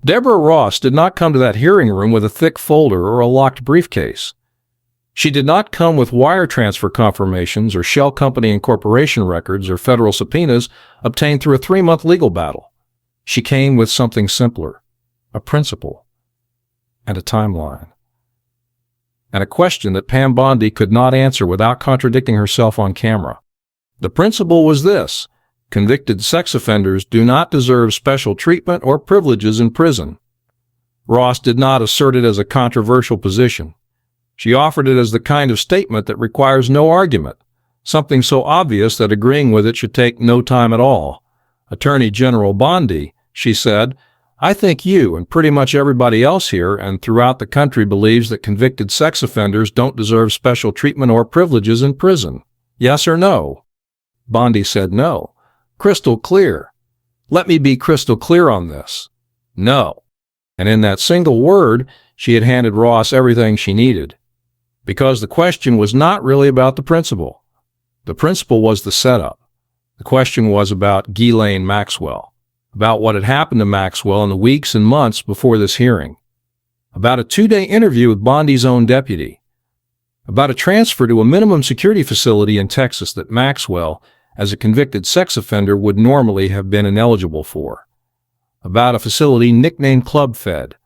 Deborah Ross did not come to that hearing room with a thick folder or a locked briefcase. She did not come with wire transfer confirmations or shell company and corporation records or federal subpoenas obtained through a 3-month legal battle. She came with something simpler, a principle, and a timeline. And a question that Pam Bondi could not answer without contradicting herself on camera. The principle was this: convicted sex offenders do not deserve special treatment or privileges in prison. Ross did not assert it as a controversial position. She offered it as the kind of statement that requires no argument, something so obvious that agreeing with it should take no time at all. Attorney General Bondi, she said, I think you and pretty much everybody else here and throughout the country believes that convicted sex offenders don't deserve special treatment or privileges in prison. Yes or no? Bondi said no. Crystal clear. Let me be crystal clear on this. No. And in that single word, she had handed Ross everything she needed. Because the question was not really about the principle. The principle was the setup. The question was about Ghislaine Maxwell, about what had happened to Maxwell in the weeks and months before this hearing, about a 2-day interview with Bondi's own deputy, about a transfer to a minimum security facility in Texas that Maxwell, as a convicted sex offender, would normally have been ineligible for, about a facility nicknamed Club Fed,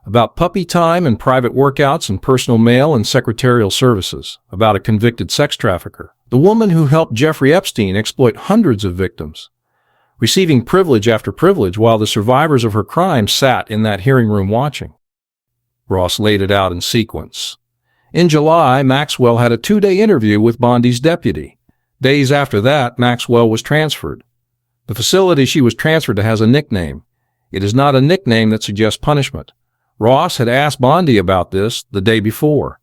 about puppy time and private workouts and personal mail and secretarial services, about a convicted sex trafficker, the woman who helped Jeffrey Epstein exploit hundreds of victims, receiving privilege after privilege while the survivors of her crime sat in that hearing room watching. Ross laid it out in sequence. In July, Maxwell had a 2-day interview with Bondi's deputy. Days after that, Maxwell was transferred. The facility she was transferred to has a nickname. It is not a nickname that suggests punishment. Ross had asked Bondi about this the day before,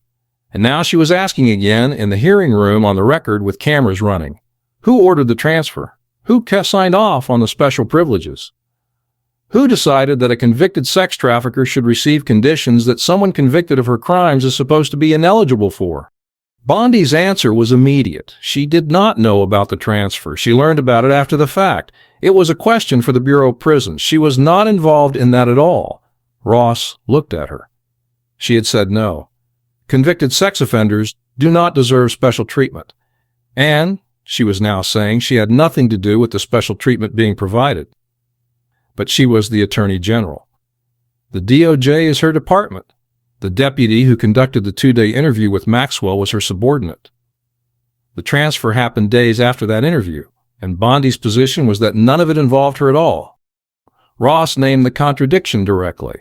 and now she was asking again in the hearing room on the record with cameras running. Who ordered the transfer? Who signed off on the special privileges? Who decided that a convicted sex trafficker should receive conditions that someone convicted of her crimes is supposed to be ineligible for? Bondi's answer was immediate. She did not know about the transfer. She learned about it after the fact. It was a question for the Bureau of Prisons. She was not involved in that at all. Ross looked at her. She had said no. Convicted sex offenders do not deserve special treatment. And, she was now saying, she had nothing to do with the special treatment being provided. But she was the Attorney General. The DOJ is her department. The deputy who conducted the 2-day interview with Maxwell was her subordinate. The transfer happened days after that interview, and Bondi's position was that none of it involved her at all. Ross named the contradiction directly.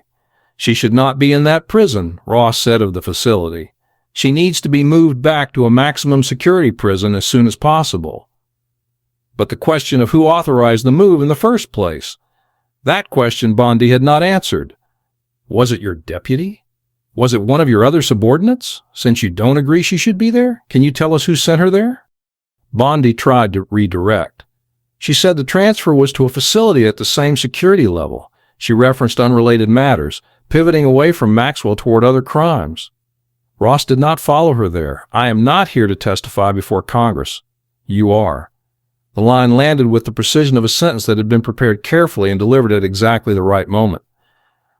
She should not be in that prison, Ross said of the facility. She needs to be moved back to a maximum security prison as soon as possible. But the question of who authorized the move in the first place, that question Bondi had not answered. Was it your deputy? Was it one of your other subordinates? Since you don't agree she should be there, can you tell us who sent her there? Bondi tried to redirect. She said the transfer was to a facility at the same security level. She referenced unrelated matters, pivoting away from Maxwell toward other crimes. Ross did not follow her there. I am not here to testify before Congress. You are. The line landed with the precision of a sentence that had been prepared carefully and delivered at exactly the right moment.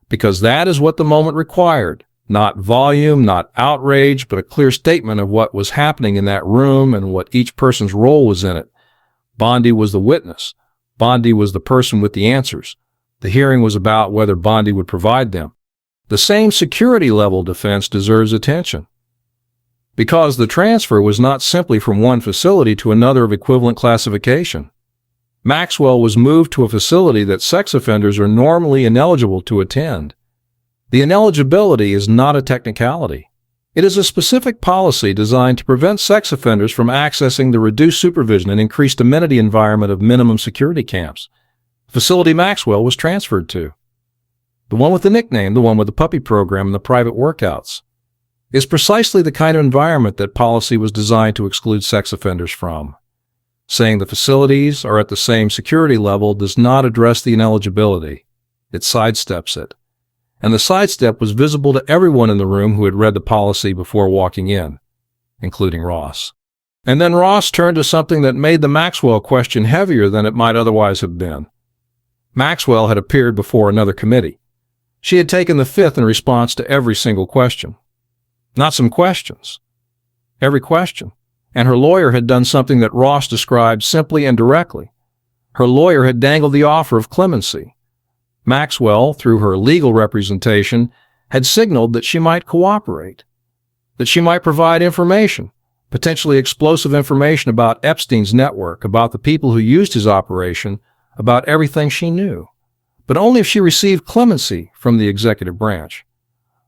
Because that is what the moment required. Not volume, not outrage, but a clear statement of what was happening in that room and what each person's role was in it. Bondi was the witness. Bondi was the person with the answers. The hearing was about whether Bondi would provide them. The same security level defense deserves attention. Because the transfer was not simply from one facility to another of equivalent classification. Maxwell was moved to a facility that sex offenders are normally ineligible to attend. The ineligibility is not a technicality. It is a specific policy designed to prevent sex offenders from accessing the reduced supervision and increased amenity environment of minimum security camps. The facility Maxwell was transferred to, the one with the nickname, the one with the puppy program and the private workouts, is precisely the kind of environment that policy was designed to exclude sex offenders from. Saying the facilities are at the same security level does not address the ineligibility. It sidesteps it. And the sidestep was visible to everyone in the room who had read the policy before walking in, including Ross. And then Ross turned to something that made the Maxwell question heavier than it might otherwise have been. Maxwell had appeared before another committee. She had taken the fifth in response to every single question. Not some questions. Every question. And her lawyer had done something that Ross described simply and directly. Her lawyer had dangled the offer of clemency. Maxwell, through her legal representation, had signaled that she might cooperate, that she might provide information, potentially explosive information about Epstein's network, about the people who used his operation, about everything she knew. But only if she received clemency from the executive branch.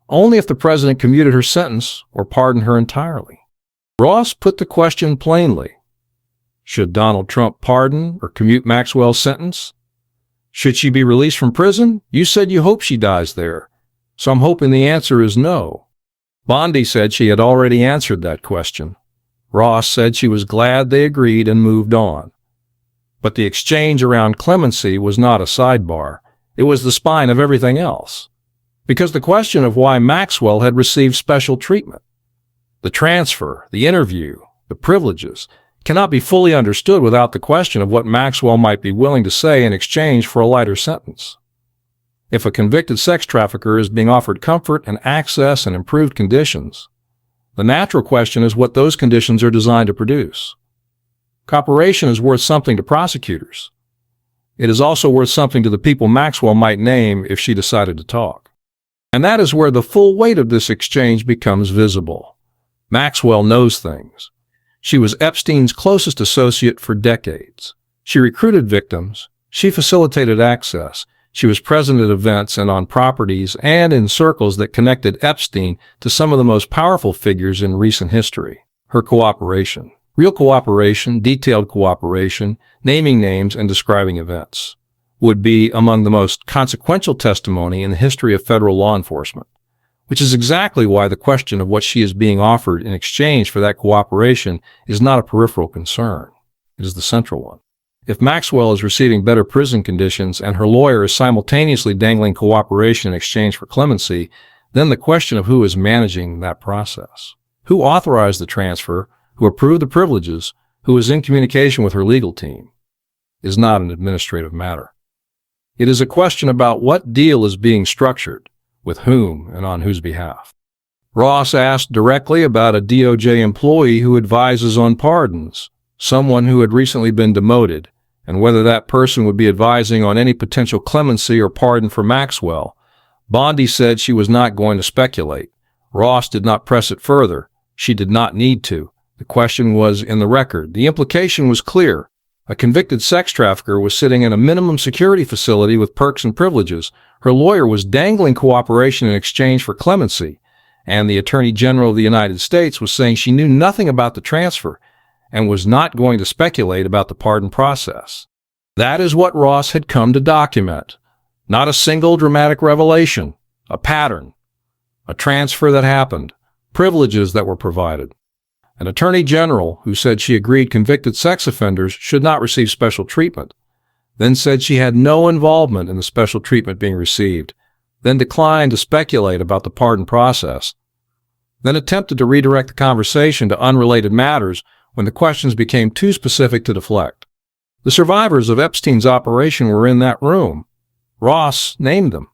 Only if the president commuted her sentence or pardoned her entirely. Ross put the question plainly. Should Donald Trump pardon or commute Maxwell's sentence? Should she be released from prison? You said you hope she dies there, so I'm hoping the answer is no. Bondi said she had already answered that question. Ross said she was glad they agreed and moved on. But the exchange around clemency was not a sidebar. It was the spine of everything else. Because the question of why Maxwell had received special treatment, the transfer, the interview, the privileges, cannot be fully understood without the question of what Maxwell might be willing to say in exchange for a lighter sentence. If a convicted sex trafficker is being offered comfort and access and improved conditions, the natural question is what those conditions are designed to produce. Cooperation is worth something to prosecutors. It is also worth something to the people Maxwell might name if she decided to talk. And that is where the full weight of this exchange becomes visible. Maxwell knows things. She was Epstein's closest associate for decades. She recruited victims. She facilitated access. She was present at events and on properties and in circles that connected Epstein to some of the most powerful figures in recent history. Her cooperation. Real cooperation, detailed cooperation, naming names and describing events, would be among the most consequential testimony in the history of federal law enforcement, which is exactly why the question of what she is being offered in exchange for that cooperation is not a peripheral concern. It is the central one. If Maxwell is receiving better prison conditions and her lawyer is simultaneously dangling cooperation in exchange for clemency, then the question of who is managing that process, who authorized the transfer, who approved the privileges, who is in communication with her legal team, is not an administrative matter. It is a question about what deal is being structured, with whom and on whose behalf. Ross asked directly about a DOJ employee who advises on pardons, someone who had recently been demoted, and whether that person would be advising on any potential clemency or pardon for Maxwell. Bondi said she was not going to speculate. Ross did not press it further. She did not need to. The question was in the record. The implication was clear. A convicted sex trafficker was sitting in a minimum security facility with perks and privileges. Her lawyer was dangling cooperation in exchange for clemency, and the Attorney General of the United States was saying she knew nothing about the transfer and was not going to speculate about the pardon process. That is what Ross had come to document. Not a single dramatic revelation, a pattern, a transfer that happened, privileges that were provided. An Attorney General who said she agreed convicted sex offenders should not receive special treatment, then said she had no involvement in the special treatment being received, then declined to speculate about the pardon process, then attempted to redirect the conversation to unrelated matters when the questions became too specific to deflect. The survivors of Epstein's operation were in that room. Ross named them.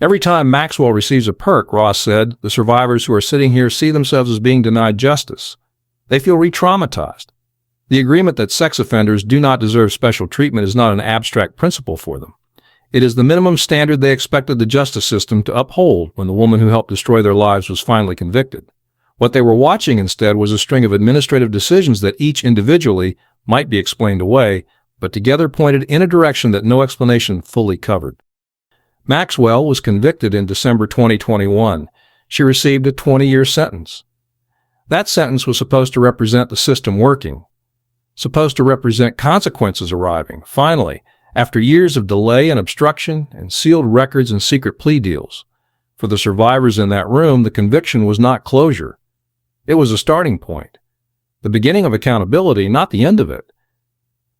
Every time Maxwell receives a perk, Ross said, the survivors who are sitting here see themselves as being denied justice. They feel re-traumatized. The agreement that sex offenders do not deserve special treatment is not an abstract principle for them. It is the minimum standard they expected the justice system to uphold when the woman who helped destroy their lives was finally convicted. What they were watching instead was a string of administrative decisions that each individually might be explained away, but together pointed in a direction that no explanation fully covered. Maxwell was convicted in December 2021. She received a 20-year sentence. That sentence was supposed to represent the system working, supposed to represent consequences arriving, finally, after years of delay and obstruction and sealed records and secret plea deals. For the survivors in that room, the conviction was not closure. It was a starting point, the beginning of accountability, not the end of it.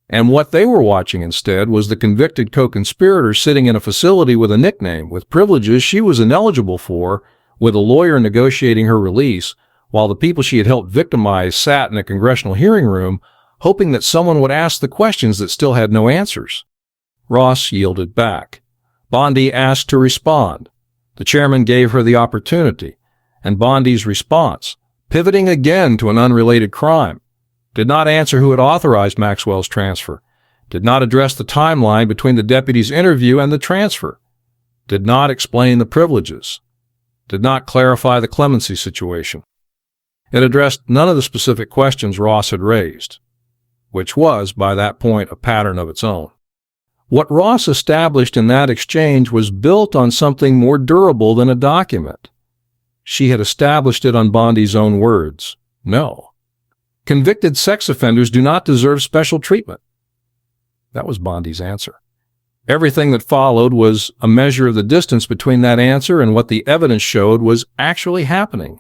And what they were watching instead was the convicted co-conspirator sitting in a facility with a nickname, with privileges she was ineligible for, with a lawyer negotiating her release, while the people she had helped victimize sat in a congressional hearing room, hoping that someone would ask the questions that still had no answers. Ross yielded back. Bondi asked to respond. The chairman gave her the opportunity, and Bondi's response, pivoting again to an unrelated crime, did not answer who had authorized Maxwell's transfer, did not address the timeline between the deputy's interview and the transfer, did not explain the privileges, did not clarify the clemency situation. It addressed none of the specific questions Ross had raised, which was, by that point, a pattern of its own. What Ross established in that exchange was built on something more durable than a document. She had established it on Bondi's own words. No. Convicted sex offenders do not deserve special treatment. That was Bondi's answer. Everything that followed was a measure of the distance between that answer and what the evidence showed was actually happening.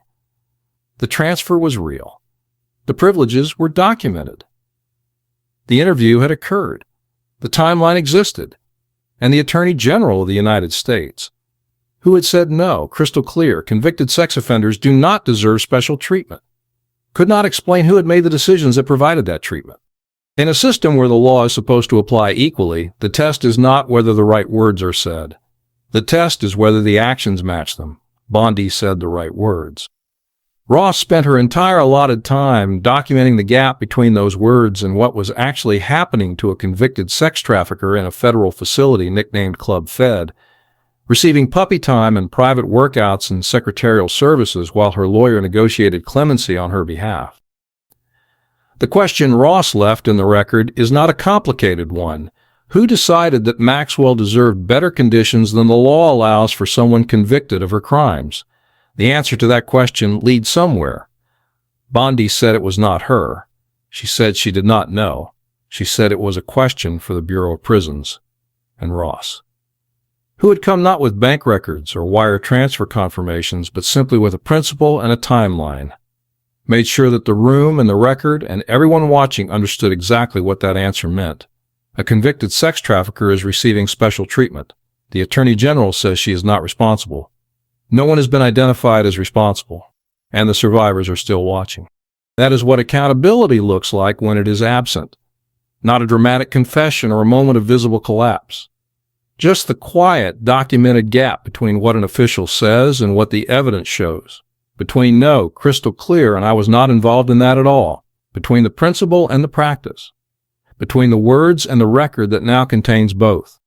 The transfer was real. The privileges were documented. The interview had occurred. The timeline existed. And the Attorney General of the United States, who had said no, crystal clear, convicted sex offenders do not deserve special treatment, could not explain who had made the decisions that provided that treatment. In a system where the law is supposed to apply equally, the test is not whether the right words are said. The test is whether the actions match them. Bondi said the right words. Ross spent her entire allotted time documenting the gap between those words and what was actually happening to a convicted sex trafficker in a federal facility nicknamed Club Fed, receiving puppy time and private workouts and secretarial services while her lawyer negotiated clemency on her behalf. The question Ross left in the record is not a complicated one. Who decided that Maxwell deserved better conditions than the law allows for someone convicted of her crimes? The answer to that question leads somewhere. Bondi said it was not her. She said she did not know. She said it was a question for the Bureau of Prisons and Ross, who had come not with bank records or wire transfer confirmations, but simply with a principle and a timeline, made sure that the room and the record and everyone watching understood exactly what that answer meant. A convicted sex trafficker is receiving special treatment. The Attorney General says she is not responsible. No one has been identified as responsible, and the survivors are still watching. That is what accountability looks like when it is absent. Not a dramatic confession or a moment of visible collapse. Just the quiet, documented gap between what an official says and what the evidence shows. Between no, crystal clear, and I was not involved in that at all. Between the principle and the practice. Between the words and the record that now contains both.